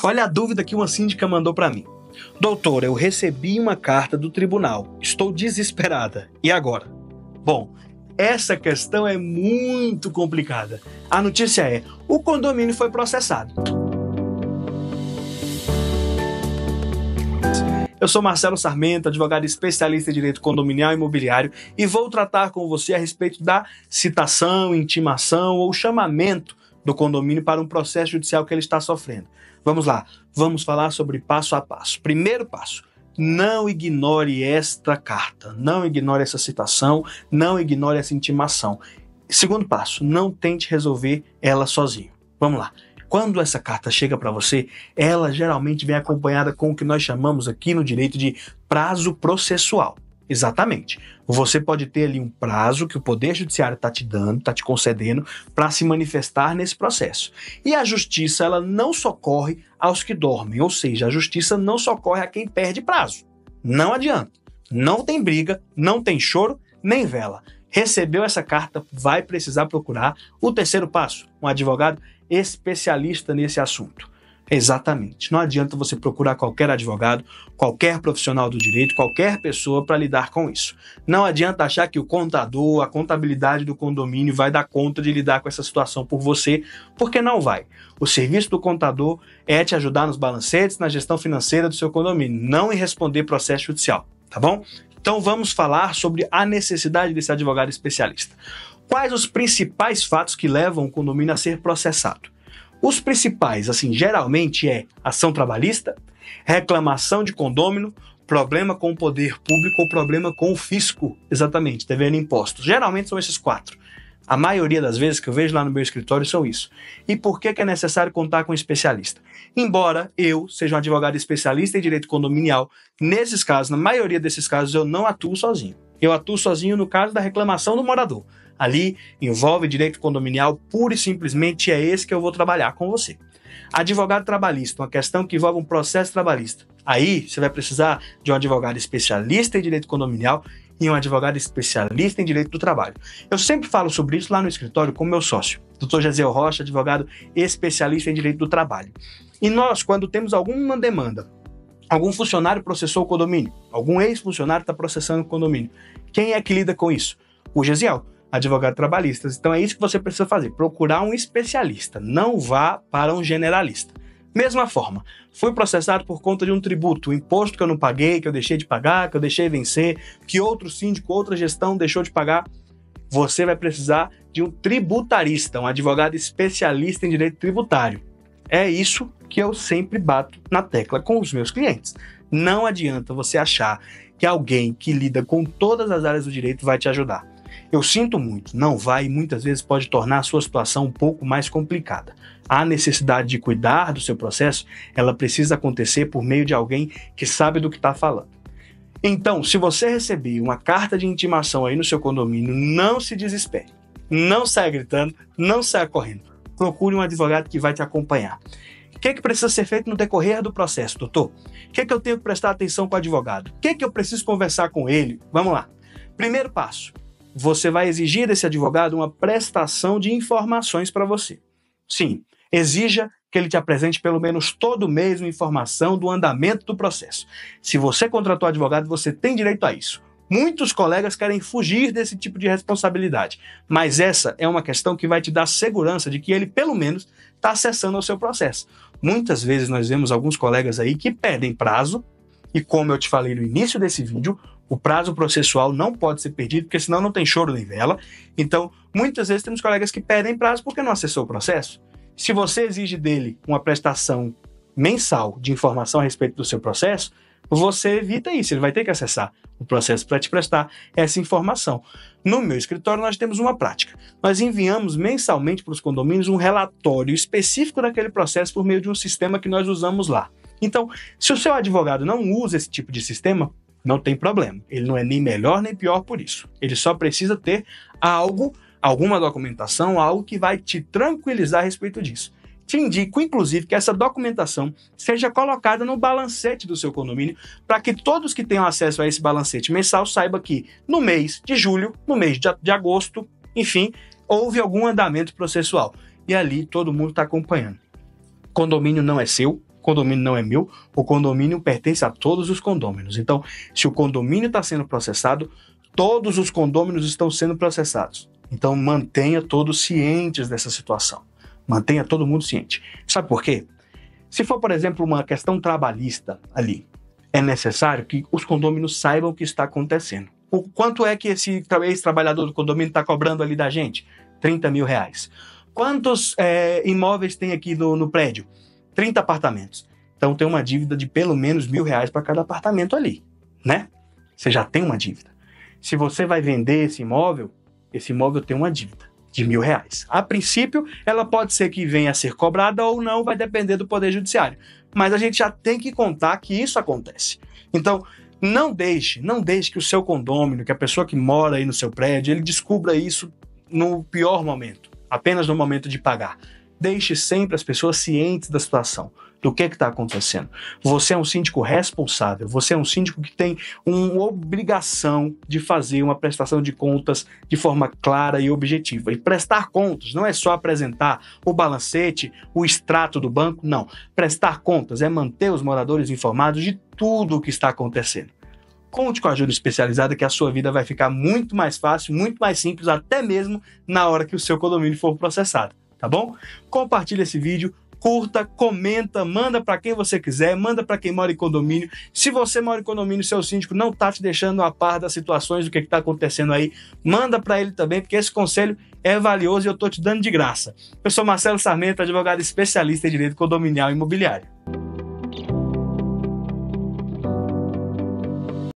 Olha a dúvida que uma síndica mandou para mim. Doutor, eu recebi uma carta do tribunal. Estou desesperada. E agora? Bom, essa questão é muito complicada. A notícia é: o condomínio foi processado. Eu sou Marcelo Sarmento, advogado especialista em direito condominial e imobiliário, e vou tratar com você a respeito da citação, intimação ou chamamento do condomínio para um processo judicial que ele está sofrendo. Vamos lá, vamos falar sobre passo a passo. Primeiro passo: não ignore esta carta, não ignore essa citação, não ignore essa intimação. Segundo passo: não tente resolver ela sozinho. Vamos lá. Quando essa carta chega para você, ela geralmente vem acompanhada com o que nós chamamos aqui no direito de prazo processual. Exatamente. Você pode ter ali um prazo que o Poder Judiciário está te dando, está te concedendo para se manifestar nesse processo. E a justiça, ela não socorre aos que dormem, ou seja, a justiça não socorre a quem perde prazo. Não adianta. Não tem briga, não tem choro, nem vela. Recebeu essa carta, vai precisar procurar o terceiro passo, um advogado especialista nesse assunto. Exatamente. Não adianta você procurar qualquer advogado, qualquer profissional do direito, qualquer pessoa para lidar com isso. Não adianta achar que o contador, a contabilidade do condomínio vai dar conta de lidar com essa situação por você, porque não vai. O serviço do contador é te ajudar nos balancetes, na gestão financeira do seu condomínio, não em responder processo judicial, tá bom? Então vamos falar sobre a necessidade desse advogado especialista. Quais os principais fatos que levam o condomínio a ser processado? Os principais, geralmente é ação trabalhista, reclamação de condômino, problema com o poder público ou problema com o fisco, exatamente, devendo impostos. Geralmente são esses quatro. A maioria das vezes que eu vejo lá no meu escritório são isso. E por que é necessário contar com um especialista? Embora eu seja um advogado especialista em direito condominial, nesses casos, na maioria desses casos, eu não atuo sozinho. Eu atuo sozinho no caso da reclamação do morador. Ali envolve direito condominial, pura e simplesmente é esse que eu vou trabalhar com você. Advogado trabalhista, uma questão que envolve um processo trabalhista. Aí você vai precisar de um advogado especialista em direito condominial e um advogado especialista em direito do trabalho. Eu sempre falo sobre isso lá no escritório com meu sócio, Dr. Gesiel Rocha, advogado especialista em direito do trabalho. E nós, quando temos alguma demanda, algum funcionário processou o condomínio, algum ex-funcionário está processando o condomínio, quem é que lida com isso? O Gesiel, advogado trabalhista. Então é isso que você precisa fazer, procurar um especialista, não vá para um generalista. Mesma forma, fui processado por conta de um tributo, um imposto que eu não paguei, que eu deixei de pagar, que eu deixei vencer, que outro síndico, outra gestão deixou de pagar. Você vai precisar de um tributarista, um advogado especialista em direito tributário. É isso que eu sempre bato na tecla com os meus clientes. Não adianta você achar que alguém que lida com todas as áreas do direito vai te ajudar. Eu sinto muito, não vai e muitas vezes pode tornar a sua situação um pouco mais complicada. A necessidade de cuidar do seu processo, ela precisa acontecer por meio de alguém que sabe do que está falando. Então, se você receber uma carta de intimação aí no seu condomínio, não se desespere. Não saia gritando, não saia correndo. Procure um advogado que vai te acompanhar. O que precisa ser feito no decorrer do processo, doutor? O que eu tenho que prestar atenção com o advogado? O que eu preciso conversar com ele? Vamos lá. Primeiro passo. Você vai exigir desse advogado uma prestação de informações para você. Sim, exija que ele te apresente pelo menos todo mês uma informação do andamento do processo. Se você contratou advogado, você tem direito a isso. Muitos colegas querem fugir desse tipo de responsabilidade, mas essa é uma questão que vai te dar segurança de que ele, pelo menos, está acessando ao seu processo. Muitas vezes nós vemos alguns colegas aí que pedem prazo, e como eu te falei no início desse vídeo, o prazo processual não pode ser perdido, porque senão não tem choro nem vela. Então, muitas vezes temos colegas que pedem prazo porque não acessou o processo. Se você exige dele uma prestação mensal de informação a respeito do seu processo, você evita isso, ele vai ter que acessar o processo para te prestar essa informação. No meu escritório nós temos uma prática. Nós enviamos mensalmente para os condomínios um relatório específico daquele processo por meio de um sistema que nós usamos lá. Então, se o seu advogado não usa esse tipo de sistema, não tem problema. Ele não é nem melhor nem pior por isso. Ele só precisa ter alguma documentação, algo que vai te tranquilizar a respeito disso. Te indico, inclusive, que essa documentação seja colocada no balancete do seu condomínio, para que todos que tenham acesso a esse balancete mensal saibam que no mês de julho, no mês de agosto, enfim, houve algum andamento processual. E ali todo mundo está acompanhando. Condomínio não é seu, condomínio não é meu, o condomínio pertence a todos os condôminos. Então, se o condomínio está sendo processado, todos os condôminos estão sendo processados. Então, mantenha todos cientes dessa situação. Mantenha todo mundo ciente. Sabe por quê? Se for, por exemplo, uma questão trabalhista ali, é necessário que os condôminos saibam o que está acontecendo. O quanto é que esse ex-trabalhador do condomínio está cobrando ali da gente? R$30 mil. Quantos imóveis tem aqui no prédio? 30 apartamentos. Então tem uma dívida de pelo menos R$1.000 para cada apartamento ali, né? Você já tem uma dívida. Se você vai vender esse imóvel tem uma dívida de R$1.000. A princípio, ela pode ser que venha a ser cobrada ou não, vai depender do Poder Judiciário. Mas a gente já tem que contar que isso acontece. Então, não deixe que o seu condômino, que a pessoa que mora aí no seu prédio, ele descubra isso no pior momento, apenas no momento de pagar. Deixe sempre as pessoas cientes da situação, do que está acontecendo. Você é um síndico responsável, você é um síndico que tem uma obrigação de fazer uma prestação de contas de forma clara e objetiva. E prestar contas não é só apresentar o balancete, o extrato do banco, não. Prestar contas é manter os moradores informados de tudo o que está acontecendo. Conte com a ajuda especializada que a sua vida vai ficar muito mais fácil, muito mais simples, até mesmo na hora que o seu condomínio for processado. Tá bom? Compartilha esse vídeo, curta, comenta, manda para quem você quiser, manda para quem mora em condomínio. Se você mora em condomínio e seu síndico não tá te deixando a par das situações, do que está acontecendo aí, manda para ele também, porque esse conselho é valioso e eu tô te dando de graça. Eu sou Marcelo Sarmento, advogado especialista em direito condominial e imobiliário.